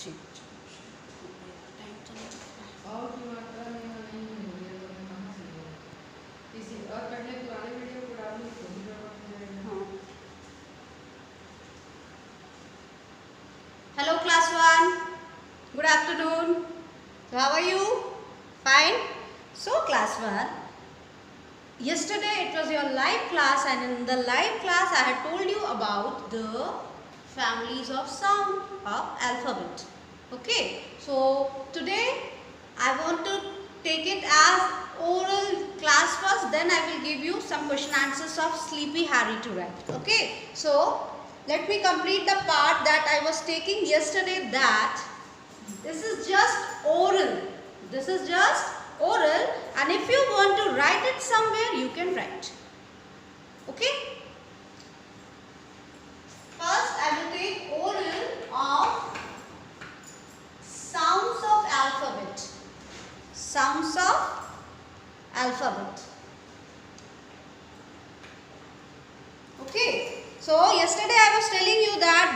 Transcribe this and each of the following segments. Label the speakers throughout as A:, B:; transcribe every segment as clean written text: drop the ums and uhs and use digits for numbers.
A: ठीक टाइम चला जाता है।
B: और की मात्रा में नहीं हो रही है तो मैं कहाँ से लूँ? इसी और पहले पुराने वीडियो को डालने की कोशिश करेंगे।
A: हाँ। Hello class 1. Good afternoon. So how are you? Fine. So class 1. Yesterday it was your live class, and in the live class I had told you about the families of sound of alphabet. Okay. So today I want to take it as oral class first, then I will give you some question answers of Sleepy Harry to write. Okay. So let me complete the part that I was taking yesterday, that this is just oral. This is just oral, and if you want to write it somewhere, you can write. Okay? First, I will take oral of sounds of alphabet. Sounds of alphabet. Okay. So, yesterday I was telling you that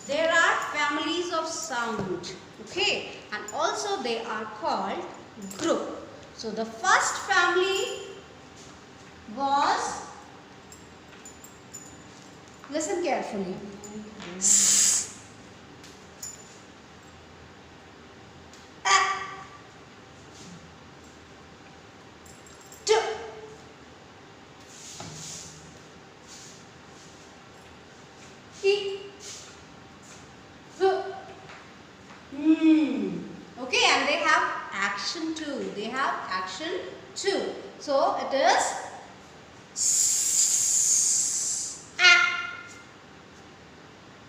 A: there are families of sound. Okay. And also they are called group. So, the first family was, listen carefully. Okay, and they have action too. They have action too. So it is s, a,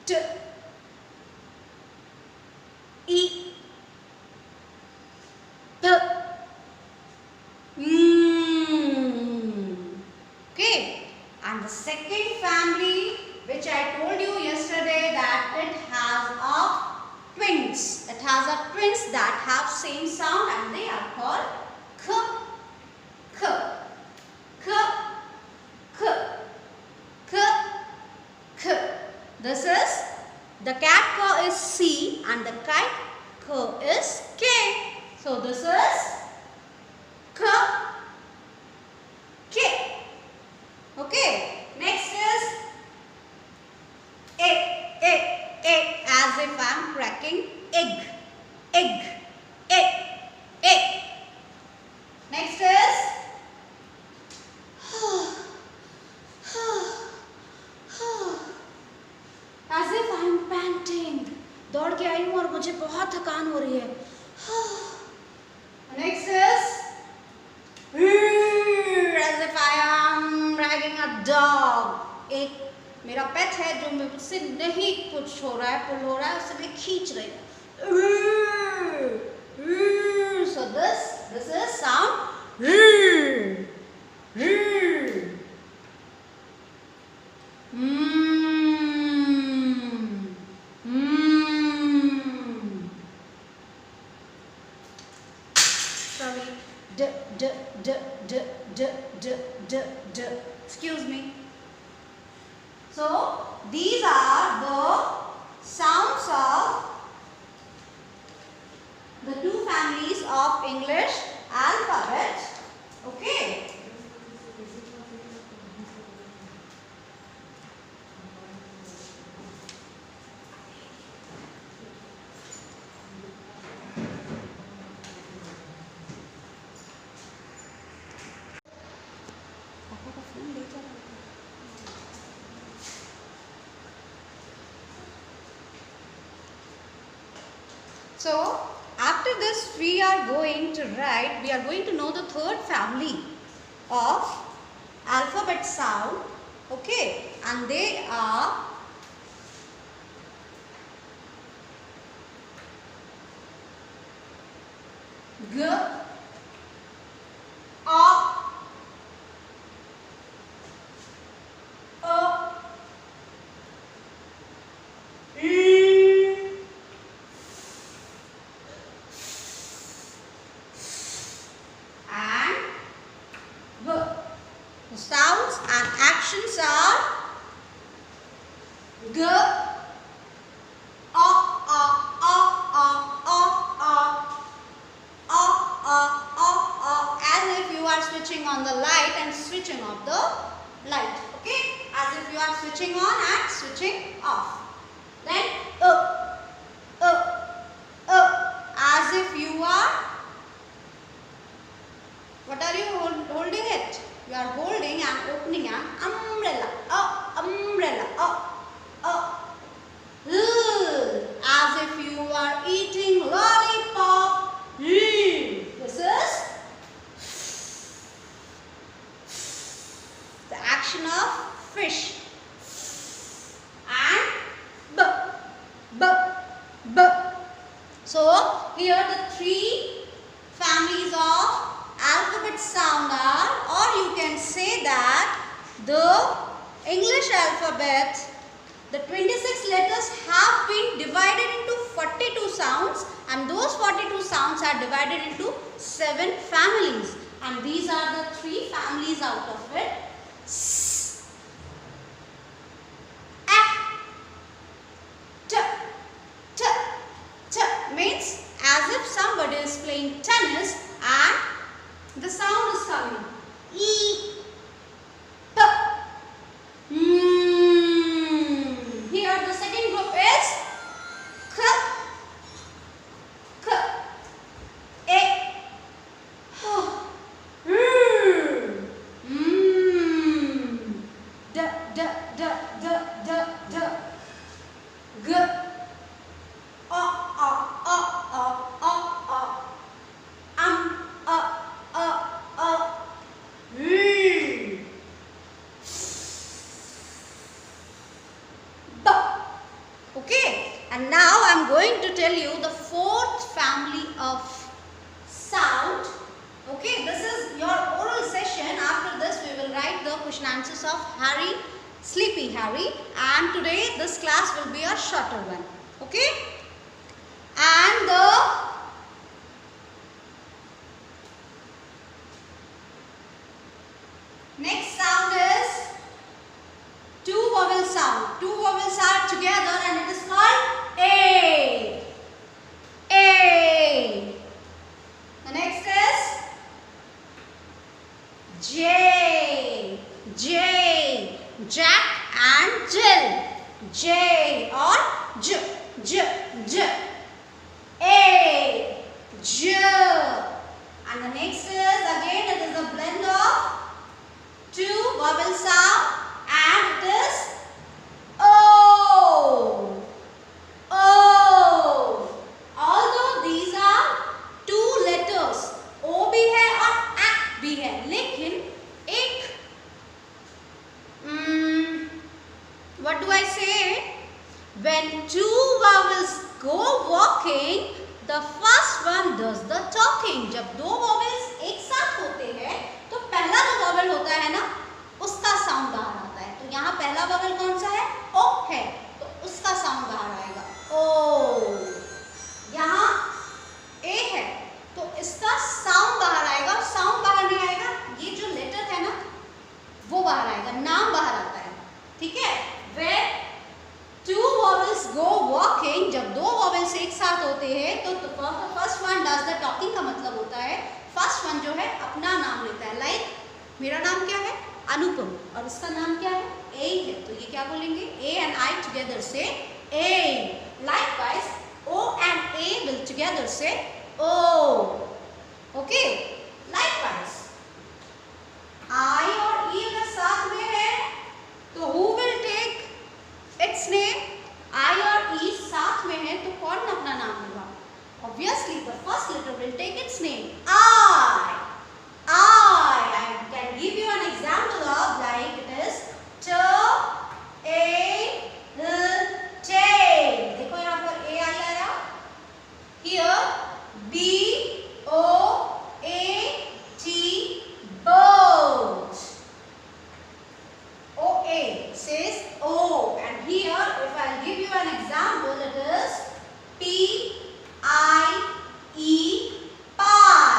A: t, e, p, okay, and the second family, which I told you yesterday, that it has a twins. It has a twins that have same sound, and they are called k, k, k, k, k, k. This is, the cat k is C and the kite k is K. So this is k, K. Okay. Next is A, as if I am cracking egg, egg, A, A. Next is as if I am panting. दौड़ के आई हूँ और मुझे बहुत थकान हो रही है. Next is as if I am dragging a dog. एक मेरा पेट है जो मुझसे नहीं कुछ हो रहा है, पुल हो रहा है, उसे मैं खींच रही हूँ. So this is sound. Sorry. Excuse me. So these are the sounds of the two families of English alphabet. Okay. So after this we are going to know the third family of alphabet sound. Okay, and they are G, A, The sounds and actions are G, A, on the light and switching off the light. Okay, as if you are switching on and switching off. Then as if you are, what are you holding it? You are holding and opening an umbrella. Umbrella. As if you are eating lollipop. This is the action of fish. And b. So here the three families of alphabet sound are, or you can say that the English alphabet, the 26 letters have been divided into 42 sounds, and those 42 sounds are divided into 7 families, and these are the 3 families out of it. S, A, T, T, T means as if somebody is playing tennis and the sound is coming. E, P. Here the second group is K, K, A, D, G, Okay, and now I am going to tell you the 4th family of sound. Okay, this is your oral session. After this we will write the question answers of Harry, Sleepy Harry, and today this class will be a shorter one. Okay, and the next sound is 2 vowel sound. 2 vowels are together and it is called A. A. The next is J. J. Jack and Jill. J or J. J. J. A. J. And the next is again it is a blend of 2 vowel sound. And it is O. O. Although these are 2 letters, O भी है और A भी है, लेकिन एक what do I say? When 2 vowels go walking, the first one does the talking. जब 2 vowels एक साथ होते हैं, तो पहला जो vowel होता है ना, उसका साउंड बाहर आता है. तो यहाँ पहला वॉवेल कौन सा है? ओ है, तो उसका साउंड बाहर आएगा. ओ. यहाँ ए है, तो इसका साउंड बाहर आएगा. साउंड बाहर नहीं आएगा, ये जो लेटर है ना, वो बाहर आएगा, नाम बाहर आता है. ठीक है? When 2 vowels go walking, जब 2 vowels एक साथ होते हैं, तो first one does the talking का मतलब होता है फर्स्ट वन जो है अपना नाम लेता है. लाइक मेरा नाम क्या है? अनुपम, और इसका नाम क्या है? ए है, तो ये क्या बोलेंगे? ए एंड आई टुगेदर से ए. Likewise, O and A will together say O. Okay. Likewise, I और E अगर साथ में है, तो who will take its name? I और E साथ में है, तो कौन अपना नाम लेगा? Obviously, the first letter will take its name. I can give you an example of like it is T, A, L, T. देखो यहाँ पर A आया. Here B, O, A, T, boat. O, A says O, and here if I give you an example, it is P, I, E, pie.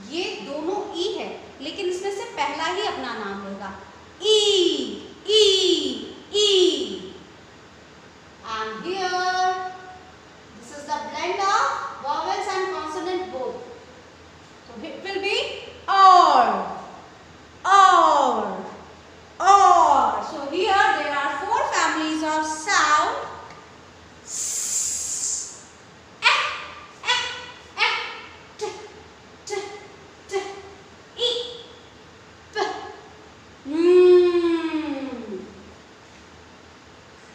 A: ये दोनों ई है, लेकिन इसमें से पहला ही अपना नाम लेगा। ई ई ई। And here this is the blend of vowels and consonant both. So it will be or. So here there are 4 families of sound. S, eh, t, t, t, e, p,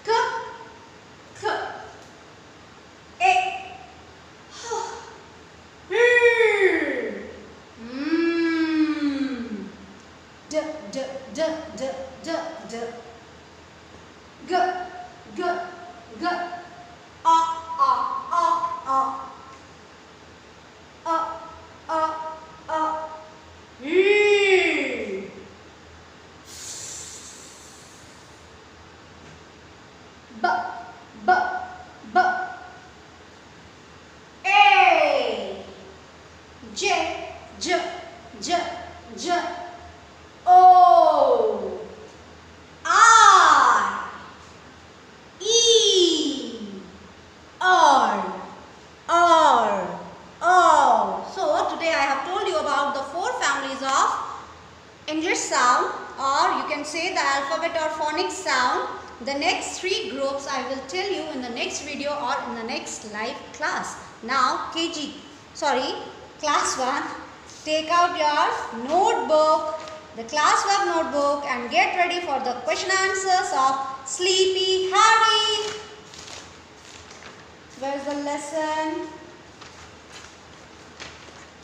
A: k, k, e, h, d, d, d, d, d, d, g, g, g, a, a, a, a, a, a, a, b, b, b, a, j, j, j, j, o, I, E, R. So today I have told you about the 4 families of English sound, or you can say the alphabet or phonic sound. The next 3 groups I will tell you in the next video or in the next live class. Now class 1, take out your notebook, the classwork notebook, and get ready for the question answers of Sleepy Harry. Where's the lesson?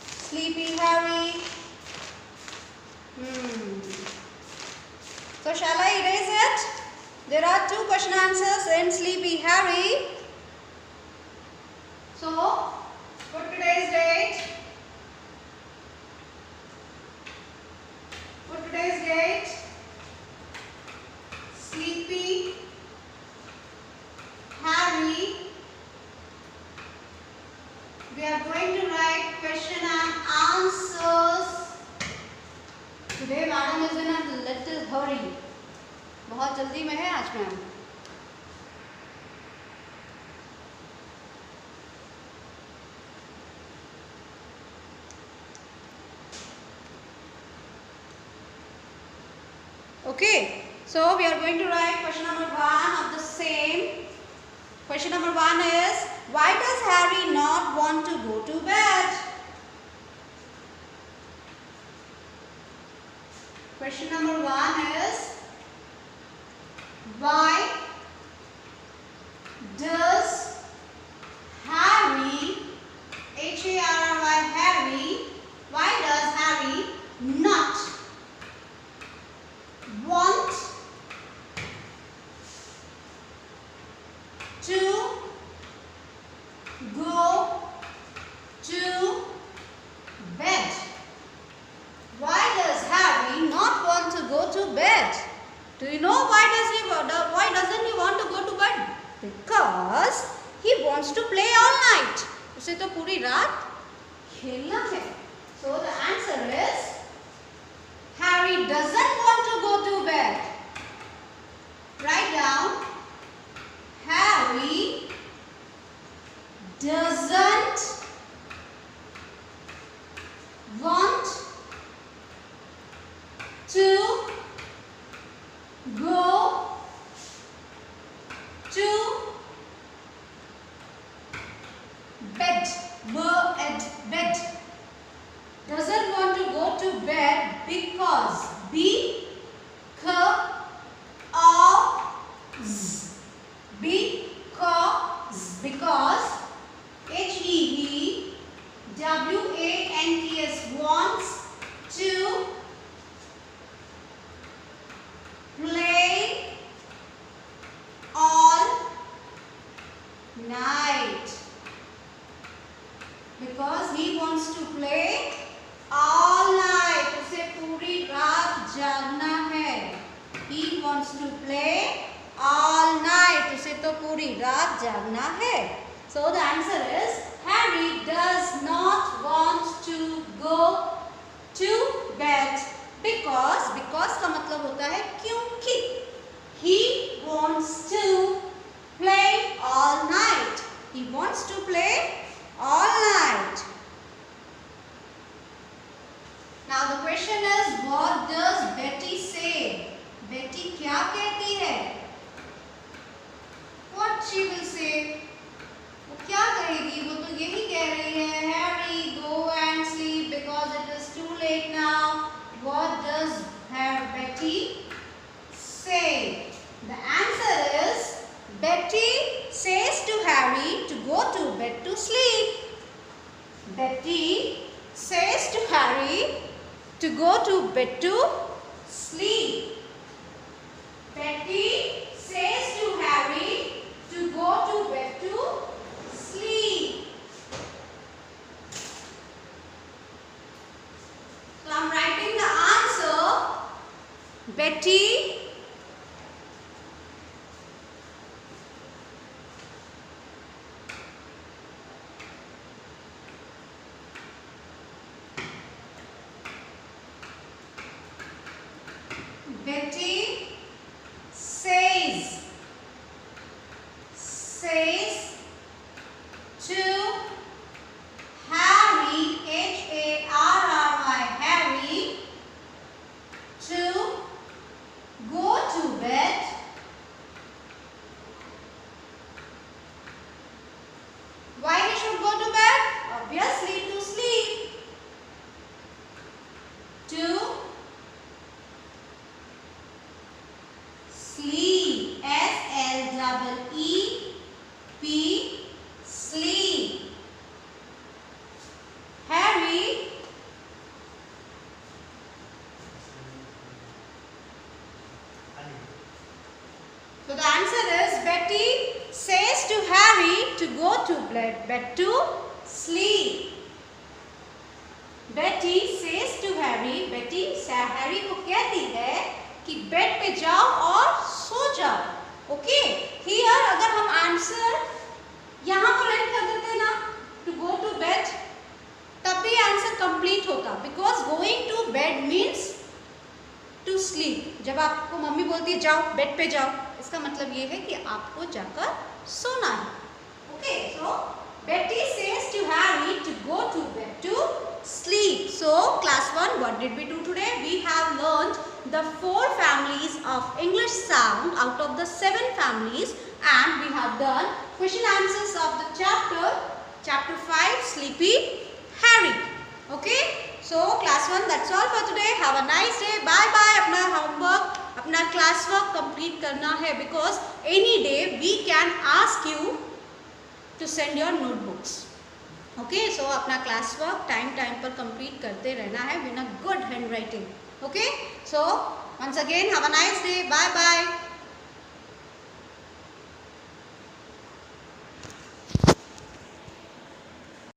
A: Sleepy Harry. So shall I erase it? There are 2 question answers in Sleepy Harry. So put today's date. Sleepy Harry. We are going to write question and answers. Today madam is in a little hurry. बहुत जल्दी में है आज ma'am. Okay, so we are going to write question number 1 of the same. Question number 1 is, why does Harry not want to go to bed? Question number 1 is, why does Harry, H-A-R-R-Y, Harry, why does Harry not want to go to bed? Why does Harry not want to go to bed? Do you know why doesn't he want to go to bed? Because he wants to play all night. उसे तो पूरी रात खेलना है. So the answer is, Harry doesn't want to go to bed. Write down, Harry doesn't want to go to bed. Bed. Doesn't want to go to bed because because HEEWANTS wants to play all night. Because he wants to play all night. उसे पूरी रात जागना है. He wants to play all night. उसे तो पूरी रात जागना है. So the answer is, Harry does not want to go Now the question is, what does Betty say? Betty क्या कहती है? What she will say? वो क्या कहेगी? वो तो यही कह रही है, Harry, go and sleep because it is too late now. What does Betty say? The answer is, Betty says to Harry to go to bed to sleep. Betty says to Harry to go to bed to sleep. Betty says to Harry to go to bed to sleep. So I'm writing the answer. Betty says to Harry, Harry, Harry, to go to bed. Why he should go to bed? Obviously to sleep. To sleep. S-L-E-E-P, sleep. Harry so the answer is, Betty says to Harry to go to bed to sleep. Betty says to Harry, Betty Harry को कहती है कि bed पे जाओ और सो जाओ. Okay, here अगर हम आंसर यहाँ को राइट कर देते ना, टू गो टू बेड, तब भी आंसर कंप्लीट होता, because going to bed means to sleep. जब आपको मम्मी बोलती है जाओ बेड पे जाओ, इसका मतलब ये है कि आपको जाकर सोना है. Okay, so Betty says to Harry to go to bed to sleep. So class 1, what did we do today? We have learned the 4 families of English sound out of the 7 families, and we have done question answers of the chapter 5, Sleepy Harry. Okay, so class 1, that's all for today. Have a nice day. Bye bye. अपना homework, अपना class work complete करना है, because any day we can ask you to send your notebooks. Okay, so अपना class work time पर complete करते रहना है with a good handwriting. Okay, so once again have a nice day. Bye bye.